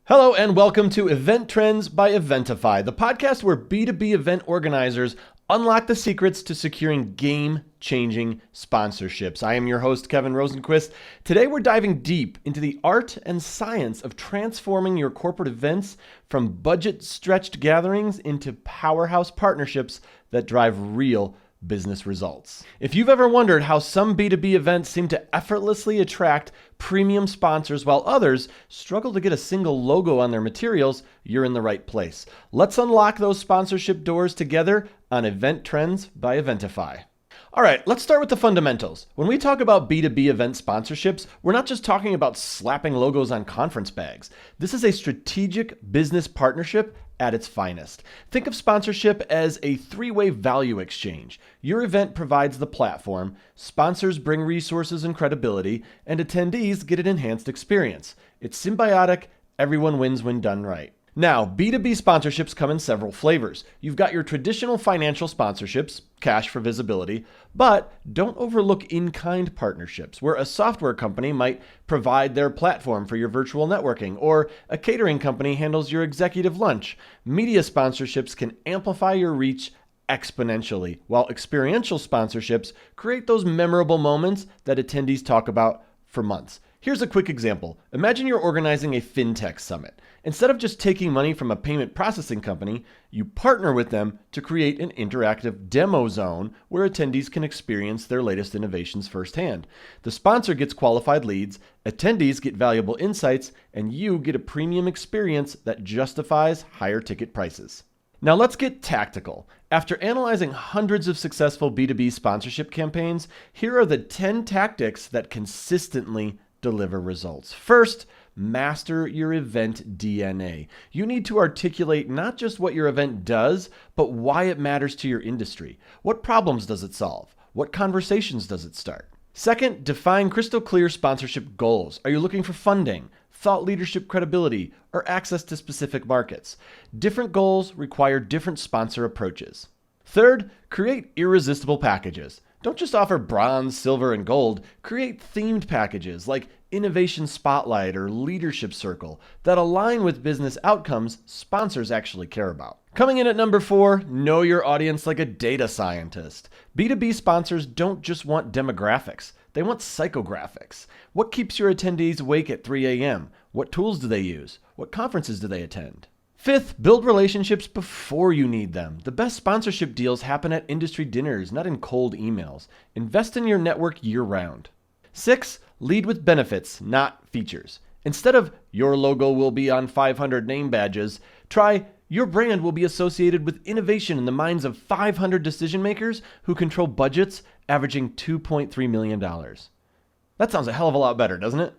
Hello and welcome to Event Trends by Eventify, the podcast where B2B event organizers unlock the secrets to securing game-changing sponsorships. I am your host, Kevin Rosenquist. Today we're diving deep into the art and science of transforming your corporate events from budget-stretched gatherings into powerhouse partnerships that drive real business results. If you've ever wondered how some B2B events seem to effortlessly attract premium sponsors while others struggle to get a single logo on their materials, you're in the right place. Let's unlock those sponsorship doors together on Event Trends by Eventify. All right, let's start with the fundamentals. When we talk about B2B event sponsorships, we're not just talking about slapping logos on conference bags. This is a strategic business partnership at its finest. Think of sponsorship as a three-way value exchange. Your event provides the platform, sponsors bring resources and credibility, and attendees get an enhanced experience. It's symbiotic, everyone wins when done right. Now, B2B sponsorships come in several flavors. You've got your traditional financial sponsorships, cash for visibility, but don't overlook in-kind partnerships, where a software company might provide their platform for your virtual networking, or a catering company handles your executive lunch. Media sponsorships can amplify your reach exponentially, while experiential sponsorships create those memorable moments that attendees talk about for months. Here's a quick example. Imagine you're organizing a fintech summit. Instead of just taking money from a payment processing company, you partner with them to create an interactive demo zone where attendees can experience their latest innovations firsthand. The sponsor gets qualified leads, attendees get valuable insights, and you get a premium experience that justifies higher ticket prices. Now let's get tactical. After analyzing hundreds of successful B2B sponsorship campaigns, here are the 10 tactics that consistently deliver results. First, master your event DNA. You need to articulate not just what your event does, but why it matters to your industry. What problems does it solve? What conversations does it start? Second, define crystal clear sponsorship goals. Are you looking for funding, thought leadership credibility, or access to specific markets? Different goals require different sponsor approaches. Third, create irresistible packages. Don't just offer bronze, silver, and gold. Create themed packages like Innovation Spotlight or Leadership Circle that align with business outcomes sponsors actually care about. Coming in at number 4, know your audience like a data scientist. B2B sponsors don't just want demographics. They want psychographics. What keeps your attendees awake at 3 a.m.? What tools do they use? What conferences do they attend? Fifth, build relationships before you need them. The best sponsorship deals happen at industry dinners, not in cold emails. Invest in your network year-round. 6, lead with benefits, not features. Instead of your logo will be on 500 name badges, try your brand will be associated with innovation in the minds of 500 decision makers who control budgets averaging $2.3 million. That sounds a hell of a lot better, doesn't it?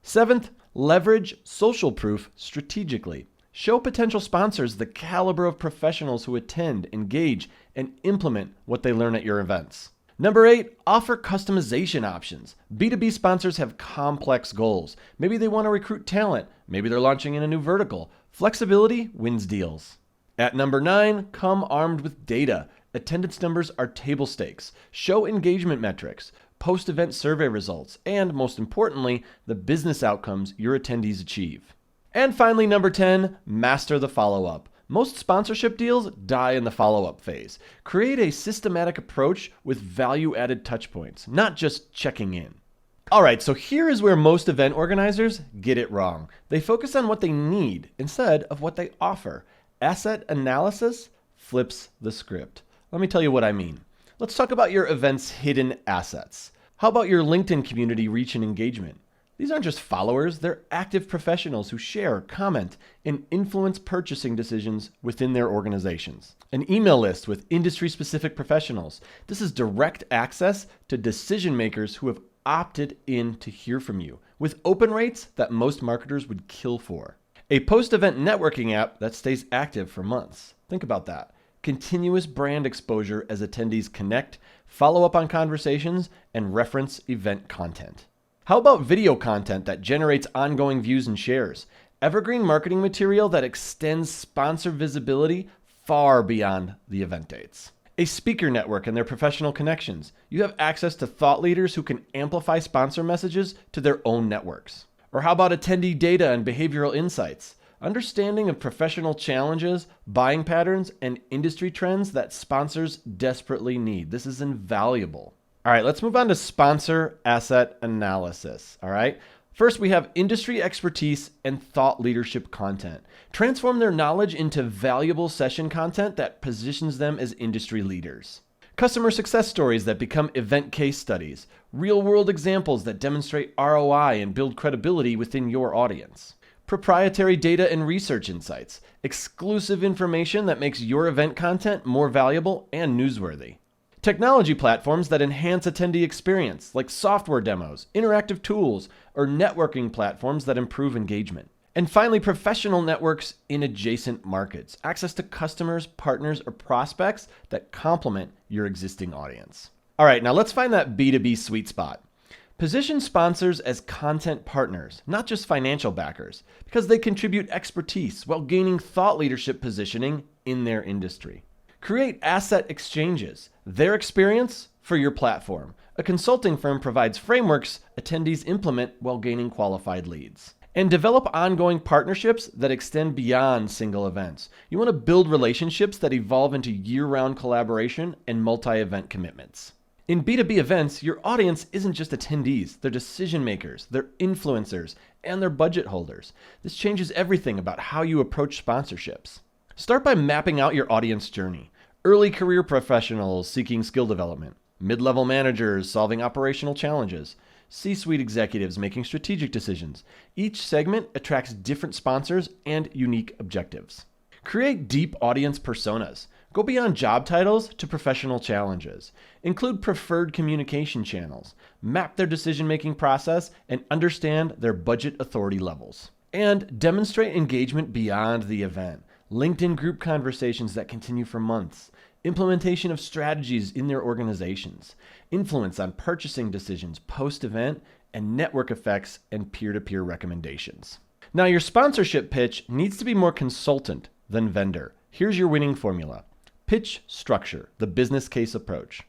7th, leverage social proof strategically. Show potential sponsors the caliber of professionals who attend, engage, and implement what they learn at your events. Number 8, offer customization options. B2B sponsors have complex goals. Maybe they want to recruit talent. Maybe they're launching in a new vertical. Flexibility wins deals. At number 9, come armed with data. Attendance numbers are table stakes. Show engagement metrics, post-event survey results, and most importantly, the business outcomes your attendees achieve. And finally, number 10, master the follow-up. Most sponsorship deals die in the follow-up phase. Create a systematic approach with value-added touchpoints, not just checking in. All right, so here is where most event organizers get it wrong. They focus on what they need instead of what they offer. Asset analysis flips the script. Let me tell you what I mean. Let's talk about your event's hidden assets. How about your LinkedIn community reach and engagement? These aren't just followers, they're active professionals who share, comment, and influence purchasing decisions within their organizations. An email list with industry-specific professionals. This is direct access to decision makers who have opted in to hear from you, with open rates that most marketers would kill for. A post-event networking app that stays active for months. Think about that. Continuous brand exposure as attendees connect, follow up on conversations, and reference event content. How about video content that generates ongoing views and shares? Evergreen marketing material that extends sponsor visibility far beyond the event dates. A speaker network and their professional connections. You have access to thought leaders who can amplify sponsor messages to their own networks. Or how about attendee data and behavioral insights? understanding of professional challenges, buying patterns, and industry trends that sponsors desperately need. This is invaluable. All right, let's move on to sponsor asset analysis. All right. First, we have industry expertise and thought leadership content. Transform their knowledge into valuable session content that positions them as industry leaders. Customer success stories that become event case studies. Real-world examples that demonstrate ROI and build credibility within your audience. Proprietary data and research insights. Exclusive information that makes your event content more valuable and newsworthy. Technology platforms that enhance attendee experience, like software demos, interactive tools, or networking platforms that improve engagement. And finally, professional networks in adjacent markets. Access to customers, partners, or prospects that complement your existing audience. All right, now let's find that B2B sweet spot. Position sponsors as content partners, not just financial backers, because they contribute expertise while gaining thought leadership positioning in their industry. Create asset exchanges, their experience for your platform. A consulting firm provides frameworks attendees implement while gaining qualified leads. And develop ongoing partnerships that extend beyond single events. You want to build relationships that evolve into year-round collaboration and multi-event commitments. In B2B events, your audience isn't just attendees, they're decision makers, they're influencers, and they're budget holders. This changes everything about how you approach sponsorships. Start by mapping out your audience journey. Early career professionals seeking skill development, mid-level managers solving operational challenges, C-suite executives making strategic decisions. Each segment attracts different sponsors and unique objectives. Create deep audience personas. Go beyond job titles to professional challenges. Include preferred communication channels. Map their decision-making process and understand their budget authority levels. And demonstrate engagement beyond the event. LinkedIn group conversations that continue for months, implementation of strategies in their organizations, influence on purchasing decisions post-event, and network effects and peer-to-peer recommendations. Now, your sponsorship pitch needs to be more consultant than vendor. Here's your winning formula. Pitch structure, the business case approach.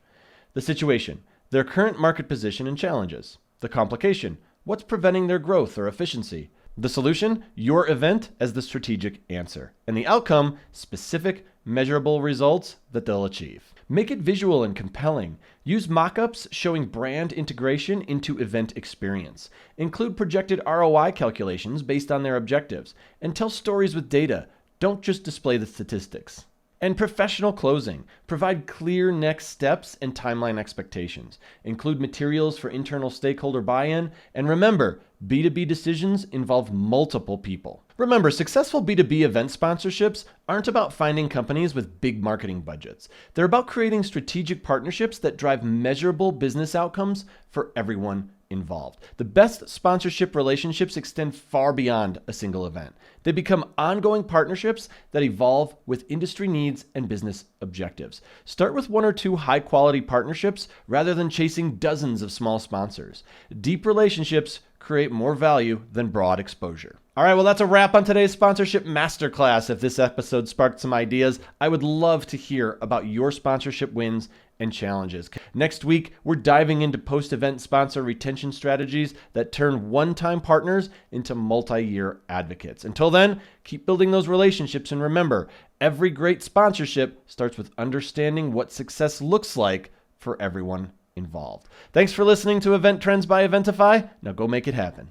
The situation, their current market position and challenges. The complication, what's preventing their growth or efficiency. The solution, your event as the strategic answer. And the outcome, specific, measurable results that they'll achieve. Make it visual and compelling. Use mock-ups showing brand integration into event experience. Include projected ROI calculations based on their objectives. And tell stories with data. Don't just display the statistics. And professional closing. Provide clear next steps and timeline expectations. Include materials for internal stakeholder buy-in. And remember, B2B decisions involve multiple people. Remember, successful B2B event sponsorships aren't about finding companies with big marketing budgets. They're about creating strategic partnerships that drive measurable business outcomes for everyone involved. The best sponsorship relationships extend far beyond a single event. They become ongoing partnerships that evolve with industry needs and business objectives. Start with one or two high-quality partnerships rather than chasing dozens of small sponsors. Deep relationships create more value than broad exposure. All right, well, that's a wrap on today's sponsorship masterclass. If this episode sparked some ideas, I would love to hear about your sponsorship wins and challenges. Next week, we're diving into post-event sponsor retention strategies that turn one-time partners into multi-year advocates. Until then, keep building those relationships, and remember, every great sponsorship starts with understanding what success looks like for everyone involved. Thanks for listening to Event Trends by Eventify. Now go make it happen.